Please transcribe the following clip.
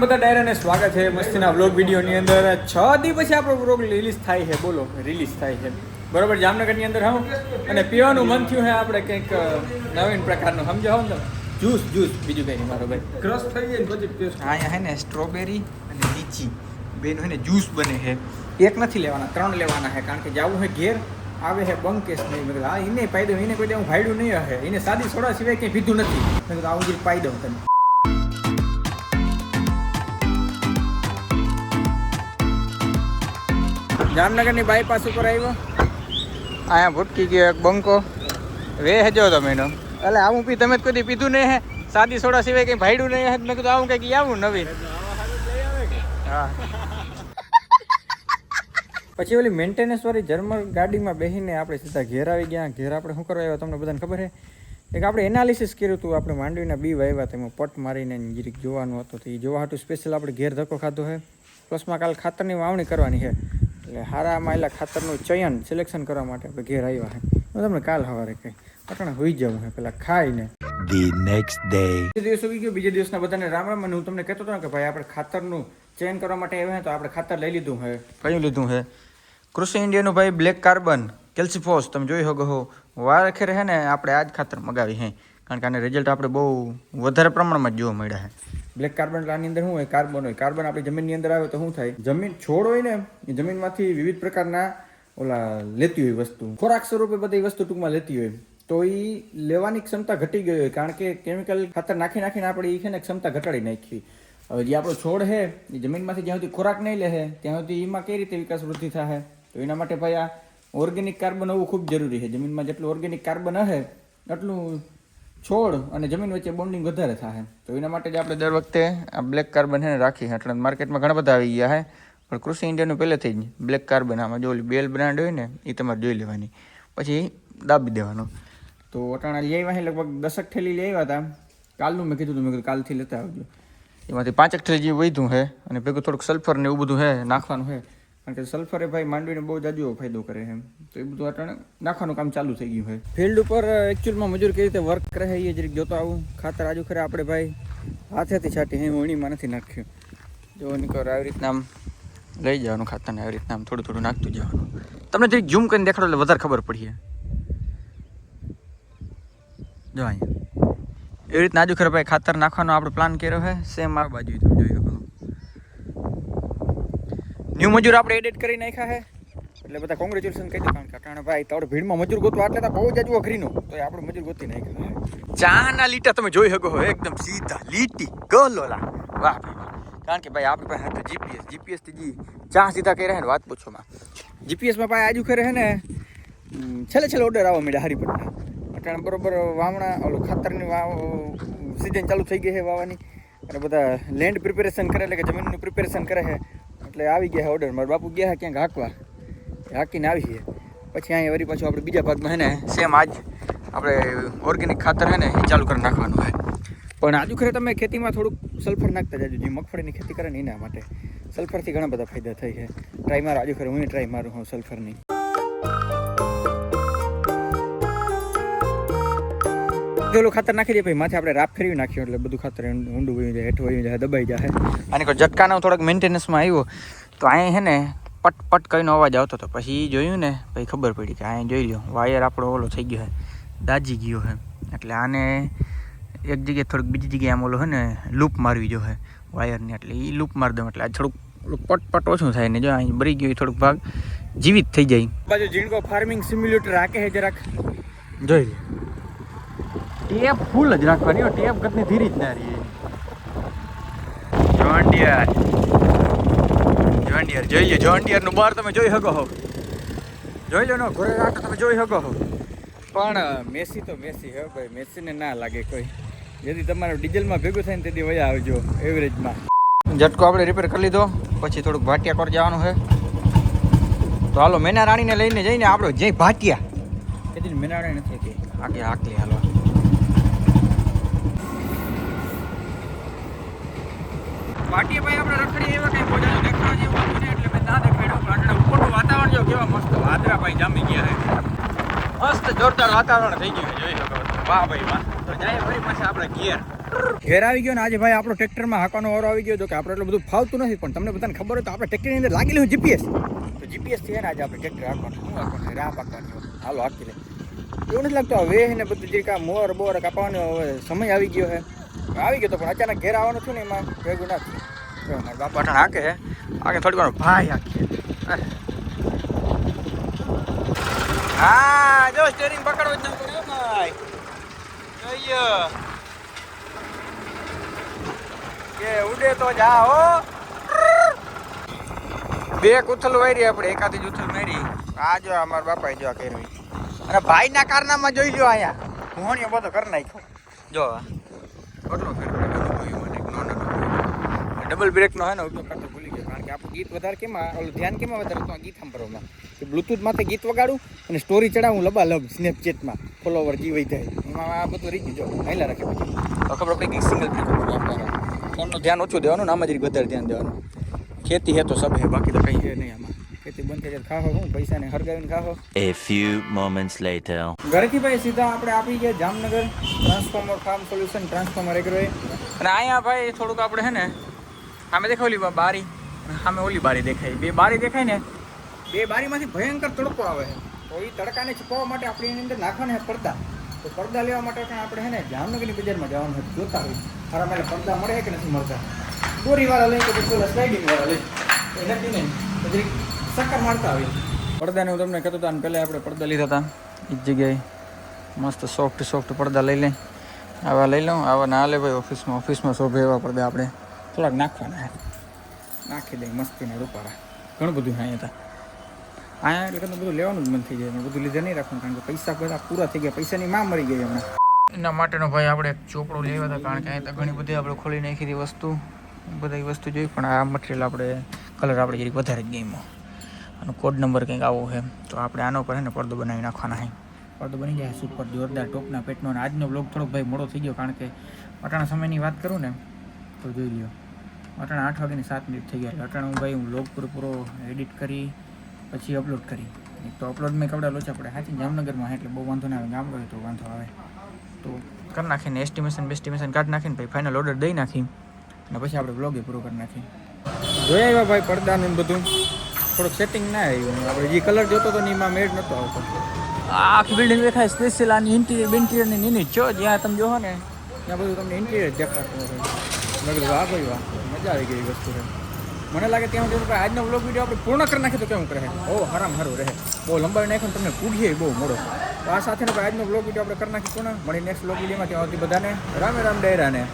બધા ડાયરાને સ્વાગત છે મસ્તીના વ્લોગ વિડીયોની અંદર 6 દી પછી આપણો વ્લોગ રિલીઝ થાય છે. બોલો રિલીઝ થાય છે બરોબર. જામનગરની અંદર હું અને પીવાનું મન થયું છે આપણે કંઈક નવીન પ્રકારનું સમજાવો ને જ્યુસ બીજું કંઈ નહીં મારો ભાઈ ક્રશ થઈ જાય ને પછી અહીંયા છે ને સ્ટ્રોબેરી અને લીચી બેનું છે ને જ્યુસ બને છે. એક નથી લેવાના 3 લેવાના છે કારણ કે જવું છે ઘેર આવે છે બંકેશ નહીં. મેં કીધું હા એને પાઈ દઉં, એને કોઈ હું ભાડ્યું નહીં હશે, એને સાદી સોડા સિવાય કંઈ પીધું નથી. મેં કીધું આવું જ પાઈ દઉં તને. જામનગરની બાયપાસ ઉપર આવ્યો, અહીંયા ભૂટકી ગયો એક બંકો વે હજો તમે એનો એટલે આવું પી તમે કોઈ પીધું નહીં હે, સાદી સોડા સિવાય કંઈ ભાડ્યું નહીં હે. મેં કીધું આવું કંઈક આવું નવીન. હા પછી ઓલી મેન્ટેનન્સ વાળી જર્મન ગાડીમાં બેસીને આપણે સીધા ઘેર આવી ગયા. ઘેર આપણે શું કરવા આવ્યા તમને બધાને ખબર છે? એક આપણે એનાલિસિસ કર્યું હતું, આપણે માંડવીના બી વાવ્યા તેમાં પટ મારીને જરીક જોવાનું હતું. તો એ જોવા હાટું સ્પેશિયલ આપણે ઘેર ધક્કો ખાધો છે. પ્લસમાં કાલ ખાતરની વાવણી કરવાની છે એટલે હારા માયલા ખાતરનું ચયન સિલેક્શન કરવા માટે આપણે ઘેર આવ્યા છે. હું તમને કાલ સવારે કંઈ પટણા હોઈ જવું છે પેલા ખાઈને. The next day. બીજો દિવસ ઉગી ગયો. બીજા દિવસના બધાને રામ રામ. અને હું તમને કહેતો હતો ને કે ભાઈ આપણે ખાતરનું ચયન કરવા માટે આવ્યા તો આપણે ખાતર લઈ લીધું છે. કયું લીધું છે? કૃષિ ઇન્ડિયાનું ભાઈ બ્લેક કાર્બન કેલ્સીફોસ. તમે જોઈ શકો છો વાર ખેર છે ને આપણે આ જ ખાતર મગાવી છે કારણ કે આને રિઝલ્ટ આપણે બહુ વધારે પ્રમાણમાં જ જોવા મળ્યા છે. બ્લેક કાર્બન આની અંદર શું હોય? કાર્બન હોય. કાર્બન આપણી જમીનની અંદર આવે તો શું થાય? જમીન છોડ હોય ને એ જમીનમાંથી વિવિધ પ્રકારના ઓલા લેતી હોય વસ્તુ, ખોરાક સ્વરૂપે બધી વસ્તુ ટૂંકમાં લેતી હોય. તો એ લેવાની ક્ષમતા ઘટી ગઈ હોય કારણ કે કેમિકલ ખાતર નાખીને આપણે એ છે ને ક્ષમતા ઘટાડી નાખી. હવે જે આપણો છોડ છે એ જમીનમાંથી જ્યાં સુધી ખોરાક નહીં લે ત્યાં સુધી એમાં કઈ રીતે વિકાસ વૃદ્ધિ થાય? તો એના માટે ભાઈ આ ઓર્ગેનિક કાર્બન હોવું ખૂબ જરૂરી છે. જમીનમાં જેટલું ઓર્ગેનિક કાર્બન હશે એટલું છોડ અને જમીન વચ્ચે બોન્ડિંગ વધારે થાય. તો એના માટે જ આપણે દર વખતે આ બ્લેક કાર્બન છે ને રાખી. એટલે માર્કેટમાં ઘણા બધા આવી ગયા છે પણ કૃષિ ઇન્ડિયાનું પહેલેથી જ બ્લેક કાર્બન આમાં જો બેલ બ્રાન્ડ હોય ને એ તમારે જોઈ લેવાની, પછી દાબી દેવાનું. તો અટાણા લઈ આવ્યા છે લગભગ 10 થેલી લઈ આવ્યા હતા. કાલનું મેં કીધું કાલથી લેતા આવજો. એમાંથી 5 થેલી જે વધ્યું છે અને ભેગું થોડુંક સલ્ફર ને એવું બધું છે નાખવાનું છે કારણ કે સલ્ફરે ભાઈ માંડવીને બહુ જાજો ફાયદો કરે છે. તો એ બધું અટાણે નાખવાનું કામ ચાલુ થઈ ગયું છે. ફિલ્ડ ઉપર એકચ્યુઅલમાં મજૂર કેવી રીતે વર્ક કરે છે એ જરીક જોતો આવું. ખાતર આજુ ખરે આપણે ભાઈ હાથેથી છાંટી હું વણીમાં નથી નાખ્યું. જો નીકળ આવી રીતના આમ લઈ જવાનું ખાતરને, આવી રીતના આમ થોડું નાખતું જવાનું. તમને જરીક ઝૂમ કરીને દેખાડો એટલે વધારે ખબર પડીએ. જો અહીંયા એવી રીતના આજુ ખરે ભાઈ ખાતર નાખવાનો આપણે પ્લાન કર્યો છે. સેમ આ બાજુ તમે જોઈ શકો ન્યૂ મજૂર આપણે એડિટ કરી નાખ્યા છે એટલે બધા કોંગ્રેચ્યુલેશન કહી દો. કારણ કે અટાણે ભાઈ તાવડે ભીડમાં મજૂર ગોતવા એટલે બહુ જ આજુ અઘરીનું તો આપણે મજૂર ગોતી નાખ્યા. ચાના લીટા તમે જોઈ શકો છો એકદમ સીધા લીટી ગલોલા. વાહ ભાઈ વાહ. કારણ કે ભાઈ આપણી પાસે જીપીએસ થી ચા સીધા કર્યા ને વાત પૂછોમાં. જીપીએસમાં ભાઈ આજુ ખરે છે ને છેલ્લે ઓર્ડર આવવા મળ્યા હરિપટના. અટાણે બરોબર વાવણા ઓલું ખાતરની સિઝન ચાલુ થઈ ગઈ છે વાવવાની અને બધા લેન્ડ પ્રિપેરેશન કરે એટલે કે જમીનનું પ્રિપેરેશન કરે છે એટલે આવી ગયા ઓર્ડર. મારા બાપુ ગયા ક્યાંક હાંકવા, હાંકીને આવી છે. પછી અહીંયા વળી પાછું આપણે બીજા ભાગમાં છે ને સેમ આજ આપણે ઓર્ગેનિક ખાતર છે ને એ ચાલુ કરી નાખવાનું હોય. પણ આજુ ખરે તમે ખેતીમાં થોડુંક સલ્ફર નાખતા જાજો. જે મગફળીની ખેતી કરે ને એના માટે સલ્ફરથી ઘણા બધા ફાયદા થઈ છે. ટ્રાય મારો આજુ ખરે, હું ટ્રાય મારું હું સલ્ફરની. પેલું ખાતર નાખી દે ભાઈ માથે આપણે રાપ ફેરવી નાખ્યું એટલે બધું ખાતર ઊંડું વયું જાય, હેઠું વયું જાય, દબાઈ જાય. અને કોઈ ઝટકાનો થોડોક મેન્ટેનન્સમાં આવ્યો તો અહીંયા છે ને પટ કઈનો અવાજ આવતો હતો. પછી એ જોયું ને પછી ખબર પડી કે અહીંયા જોઈ લો વાયર આપણો ઓલો થઈ ગયો છે, દાજી ગયો છે. એટલે આને એક જગ્યાએ થોડુંક બીજી જગ્યાએ આમ ઓલો છે ને લૂપ મારવી જો છે વાયરને. એટલે એ લૂપ મારી દઉં એટલે આ થોડુંક પટ ઓછું થાય ને જો અહીં બરી ગયું થોડુંક ભાગ જીવિત થઈ જાય. બાજુ ઝીણકો ફાર્મિંગ સિમ્યુલેટર રાખે છે જરાક જોઈ લે. ટેપ ફૂલ જ રાખવાની હો, ટેપ કરતી ધીરી જ ના રહી. જોન્ડિયર જોઈ લો. જોન્ડિયરનું બાર તમે જોઈ શકો છો, જોઈ લો ને ઘરે રાખો તમે જોઈ શકો છો. પણ મેસી તો મેસી હે ભાઈ, મેસીને ના લાગે કોઈ. જેથી તમારે ડીઝલમાં ભેગું થાય ને તેથી વયા આવજો એવરેજમાં. ઝટકો આપણે રિપેર કરી લીધો. પછી થોડુંક ભાટિયા પર જવાનું છે. તો હાલો મેના રાણીને લઈને જઈને આપણે જઈ ભાટિયા. તેથી મેના રાણી નથી કે આગે આકલી હાલો. પાટીએ ભાઈ આપણે રખડી એવા કંઈ બોજાનું દેખાવા જેવું હતું ને એટલે મેં ના દેખાડ્યો. પણ ઉપરનું વાતાવરણ જો કેવા મસ્ત વાદળા ભાઈ જામી ગયા છે. મસ્ત જોરદાર વાતાવરણ થઈ ગયું છે જોઈ શકો. વાહ ભાઈ વાહ. તો જાય ફરી પાછા આપણે ઘેર. ઘેર આવી ગયો ને આજે ભાઈ આપણો ટ્રેક્ટરમાં હાંકવાનો વારો આવી ગયો તો કે આપણે એટલું બધું ફાવતું નથી પણ તમને બધાને ખબર હોય તો આપણે ટ્રેક્ટરની અંદર લાગેલું હોય જીપીએસ તો જીપીએસ થી ને આજે આપણે ટ્રેક્ટર હાંકવાનું શું હાંકવાનું રાહ પાકવાની હોય હાલો હાંકી લે એવું નથી લાગતું આ વેહ ને બધું જે કાંઈ મોર બોર કાપવાનો હવે સમય આવી ગયો છે આવી ગયો તો પણ અચાનક ઘેર આવવાનું થયું ને એમાં ભેગું ના થયું મારા બાપા ઠાણ હાકે છે આગે થોડી વાર ભાઈ હાકે હા જો સ્ટીયરિંગ પકડવું જ ન પડે ભાઈ જોઈએ કે ઉડે તો જા હો બે ઉથલ વારી આપણે એકાદી જ ઉથલ મારી આ જો અમારા બાપા જો આ કેરવી અને ભાઈના કારનામાં જોઈ લ્યો અહીંયા મોહણીઓ બધો કરી નાખ્યો જો કેટલો ફેર ડબલ બ્રેકનો હે ને ઉપયોગ કરતો ભૂલી ગયો કારણ કે આપણું ગીત વધારે કેમાં ઓલું ધ્યાન કેમાં વધારે તો ગીત સાંભળવામાં કે બ્લુટૂથ માથે ગીત વગાડું અને સ્ટોરી ચડાવું લબાલબ સ્નેપચેટમાં ફોલોવર જીવાઈ જાય એમાં આ બધું રહી ગયું જો હાઈલા રાખે પછી તો ખબર આપણે કંઈક સિંગલ બ્રેક ફોનનું ધ્યાન ઓછું દેવાનું ને આમાં જ વધારે ધ્યાન દેવાનું ખેતી હે તો સબ હે બાકી તો કંઈ હે નહીં આમાં ખેતી બંધ થઈ જાય ખાવો હું પૈસાને હરગાવીને ખાવો A few moments later. ઘરેથી ભાઈ સીધા આપણે આપી ગયા Jamnagar transformer farm solution transformer એગ્રોએ અને અહીંયા ભાઈ થોડુંક આપણે હે ને સામે દેખાય ઓલી બારી અને સામે ઓલી બારી દેખાય બે બારી દેખાય ને બે બારીમાંથી ભયંકર તડકો આવે છે તો એ તડકાને છુપાવવા માટે આપણે એની અંદર નાખવાના છે પડદા તો પડદા લેવા માટે આપણે હે ને જામનગરની બજારમાં જવાનું હતું જોતા હોય ખરા મેલે પડદા મળે કે નથી મળતા દોરીવાળા લઈ કે પછી ઓલા સ્લાઇડિંગવાળા લઈ એ નથી નહીં પછી ચક્કર મારતા હોય પડદાને હું તમને કહેતો હતો અને પહેલાં આપણે પડદા લીધા હતા એ જ જગ્યાએ મસ્ત સોફ્ટ પડદા લઈ લઈ આવા લઈ લઉં આવા ના લે ભાઈ ઓફિસમાં શોભે એવા પડદા આપણે થોડાક નાખવાના નાખી દઈએ મસ્તીના રૂપારા ઘણું બધું અહીંયા હતા અહીંયા એટલે તમને બધું લેવાનું જ મન થઈ જાય બધું લીધે નહીં રાખવાનું કારણ કે પૈસા બધા પૂરા થઈ ગયા પૈસાની માં મરી ગઈ હમણાં એના માટેનો ભાઈ આપણે એક ચોપડો લેવા હતા કારણ કે અહીંયા તો ઘણી બધી આપણે ખોલી નાખી હતી વસ્તુ બધી વસ્તુ જોઈ પણ આ મટીરિયલ આપણે કલર આપણે જરીક વધારે જ ગેમમાં અને કોડ નંબર કંઈક આવો છે તો આપણે આનો પર ને પડદો બનાવી નાખવાના છે પડદો બની જાય સુપર જોરદાર ટોપના પેટનો અને આજનો બ્લોગ થોડોક ભાઈ મોડો થઈ ગયો કારણ કે અટાણા સમયની વાત કરું ને તો જોઈ લ્યો અટાણા 8 વાગ્યાની 7 મિનિટ થઈ ગયા અટાણા હું ભાઈ બ્લોગ પૂરો એડિટ કરી પછી અપલોડ કરી એક તો અપલોડમાં કપડા લોચા પડે સાચી જામનગરમાં એટલે બહુ વાંધો ના આવે ગામડો હોય તો વાંધો આવે તો કરી નાખીને એસ્ટિમેશન કાઢી નાખીને ભાઈ ફાઇનલ ઓર્ડર દઈ નાખી અને પછી આપણે બ્લોગે પૂરો કરી નાખી જોઈ આવ્યા ભાઈ પડદાનું બધું થોડુંક સેટિંગ ના આવ્યું આપણે જે કલર જોતો હતો ને એમાં મેળ નહોતો આવતો આખી બિલ્ડિંગ દેખાય સ્પેશિયલ આની ઇન્ટિરિયરની નીની જો જ્યાં તમે જોવો ને ત્યાં બધું તમને ઇન્ટિરિયર દેખાતું હોય મેં કીધું વાહ ભાઈ વાહ મજા આવી ગઈ વસ્તુ રહે મને લાગે ત્યાં સુધી આજનો બ્લોગ વિડીયો આપણે પૂર્ણ કરી નાખીએ તો કેવું રહે બહુ સારું રહે બહુ લંબાવી નાખ્યો તમને પૂગીએ બહુ મોડો તો આ સાથે આજનો બ્લોગ વિડીયો આપણે કરી નાખી પૂર્ણ મળી નેક્સ્ટ બ્લોગ વિડીયોમાં ત્યાં સુધી બધાને રામે રામ ડાયરાને